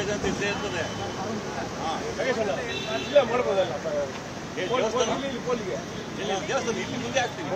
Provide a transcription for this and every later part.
ರಾಜಂತ ಇದ್ದೇ ಇರ್ತದೆ. ದೇವಸ್ಥಾನ ಇಲ್ಲಿ ಮುಂದೆ ಆಗ್ತೀವಿ.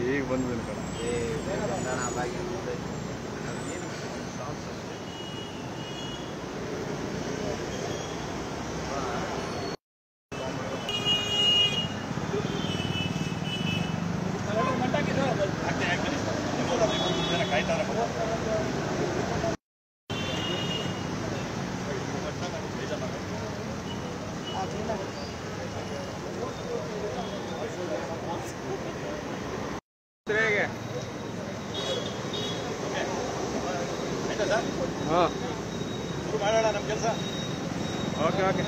ಈಗ ಬಂದ್ವಿ ಹಾಂ ಮಾಡೋಣ ನಮ್ಮ ಕೆಲಸ. ಓಕೆ ಓಕೆ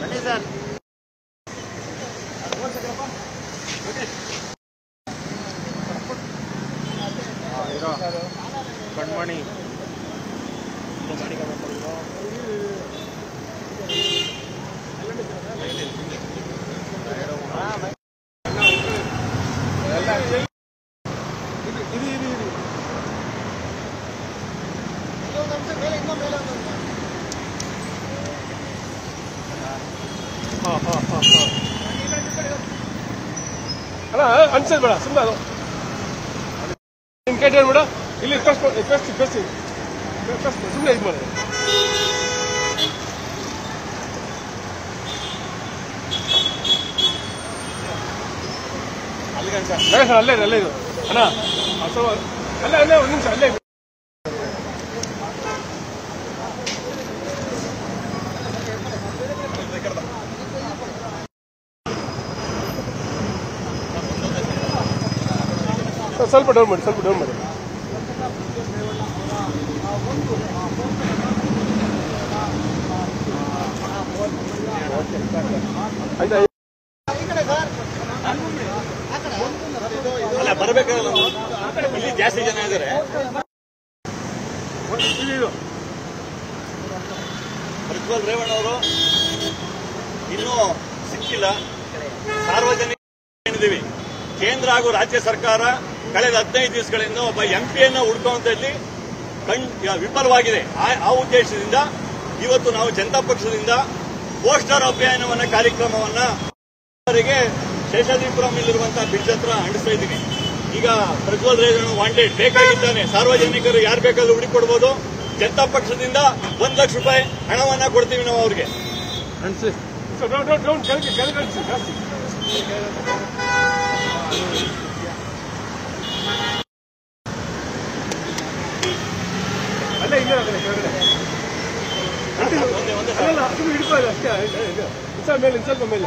ಬನ್ನಿ ಸರ್. ಇರೋ ಕಣ್ಮಣಿ ಅಲ್ಲ ಅನ್ಸದ್ ಬೇಡ ಸುಮ್ಮನೆ ಅದು ನಿಮ್ ಕೇಟ್ ಹೇಳ್ಬೇಡ. ಇಲ್ಲಿ ಸುಮ್ಮನೆ ಇದು ಮಾಡಿ. ಅಲ್ಲೇ ಇದು ಅಣ್ಣ ಅಲ್ಲೇ ಒಂದು ನಿಮಿಷ ಅಲ್ಲೇ. ಸ್ವಲ್ಪ ಡೌನ್ ಮಾಡಿ ಆಯ್ತಾ? ಅಲ್ಲ ಬರಬೇಕಲ್ಲ, ಇಲ್ಲಿ ಜಾಸ್ತಿ ಜನ ಇದ್ದಾರೆ. ಪ್ರಜ್ವಲ್ ರೇವಣ್ಣ ಅವರು ಇನ್ನೂ ಸಿಕ್ಕಿಲ್ಲ. ಸಾರ್ವಜನಿಕ ಕೇಂದ್ರ ಹಾಗೂ ರಾಜ್ಯ ಸರ್ಕಾರ ಕಳೆದ 15 ದಿವಸಗಳಿಂದ ಒಬ್ಬ ಎಂಪಿಯನ್ನು ಹುಡುಕುವಂತಲ್ಲಿ ವಿಫಲವಾಗಿದೆ. ಆ ಉದ್ದೇಶದಿಂದ ಇವತ್ತು ನಾವು ಜನತಾ ಪಕ್ಷದಿಂದ ಪೋಸ್ಟರ್ ಅಭಿಯಾನವನ್ನ ಕಾರ್ಯಕ್ರಮವನ್ನ ಶೇಷಾದ್ರಿಪುರದಲ್ಲಿರುವಂತಹ ಬ್ರಿಡ್ಜ್ ಹತ್ರ ಅಂಟಿಸ್ತಾ ಇದ್ದೀನಿ. ಈಗ ಪ್ರಜ್ವಲ್ ರೇವಣ್ಣ ವಾಂಟೆಡ್ ಬೇಕಾಗಿದ್ದಾನೆ. ಸಾರ್ವಜನಿಕರು ಯಾರು ಬೇಕಾದ್ರೂ ಹುಡುಕೊಡ್ಬೋದು. ಜನತಾ ಪಕ್ಷದಿಂದ 1 ಲಕ್ಷ ರೂಪಾಯಿ ಹಣವನ್ನ ಕೊಡ್ತೀವಿ ನಾವು ಅವ್ರಿಗೆ. ಅಲ್ಲೇ ಇಲ್ಲ ಕೆಳಗಡೆ ಹಿಡ್ಕೊಳ್ಳಿ ಅಷ್ಟೇ. ಇನ್ ಸ್ವಲ್ಪ ಮೇಲೆ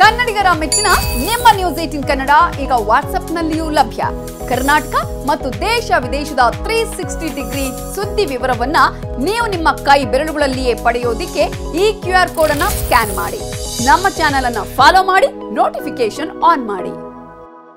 ಕನ್ನಡಿಗರ ಮೆಚ್ಚಿನ ನಿಮ್ಮ ನ್ಯೂಸ್ 18 ಕನ್ನಡ ಈಗ ವಾಟ್ಸ್ಆಪ್ನಲ್ಲಿಯೂ ಲಭ್ಯ. ಕರ್ನಾಟಕ ಮತ್ತು ದೇಶ ವಿದೇಶದ 360 ಡಿಗ್ರಿ ಸುದ್ದಿ ವಿವರವನ್ನ ನೀವು ನಿಮ್ಮ ಕೈ ಬೆರಳುಗಳಲ್ಲಿಯೇ ಪಡೆಯೋದಿಕ್ಕೆ ಈ QR ಕೋಡ್ ಅನ್ನು ಸ್ಕ್ಯಾನ್ ಮಾಡಿ. ನಮ್ಮ ಚಾನೆಲ್ ಅನ್ನು ಫಾಲೋ ಮಾಡಿ, ನೋಟಿಫಿಕೇಶನ್ ಆನ್ ಮಾಡಿ.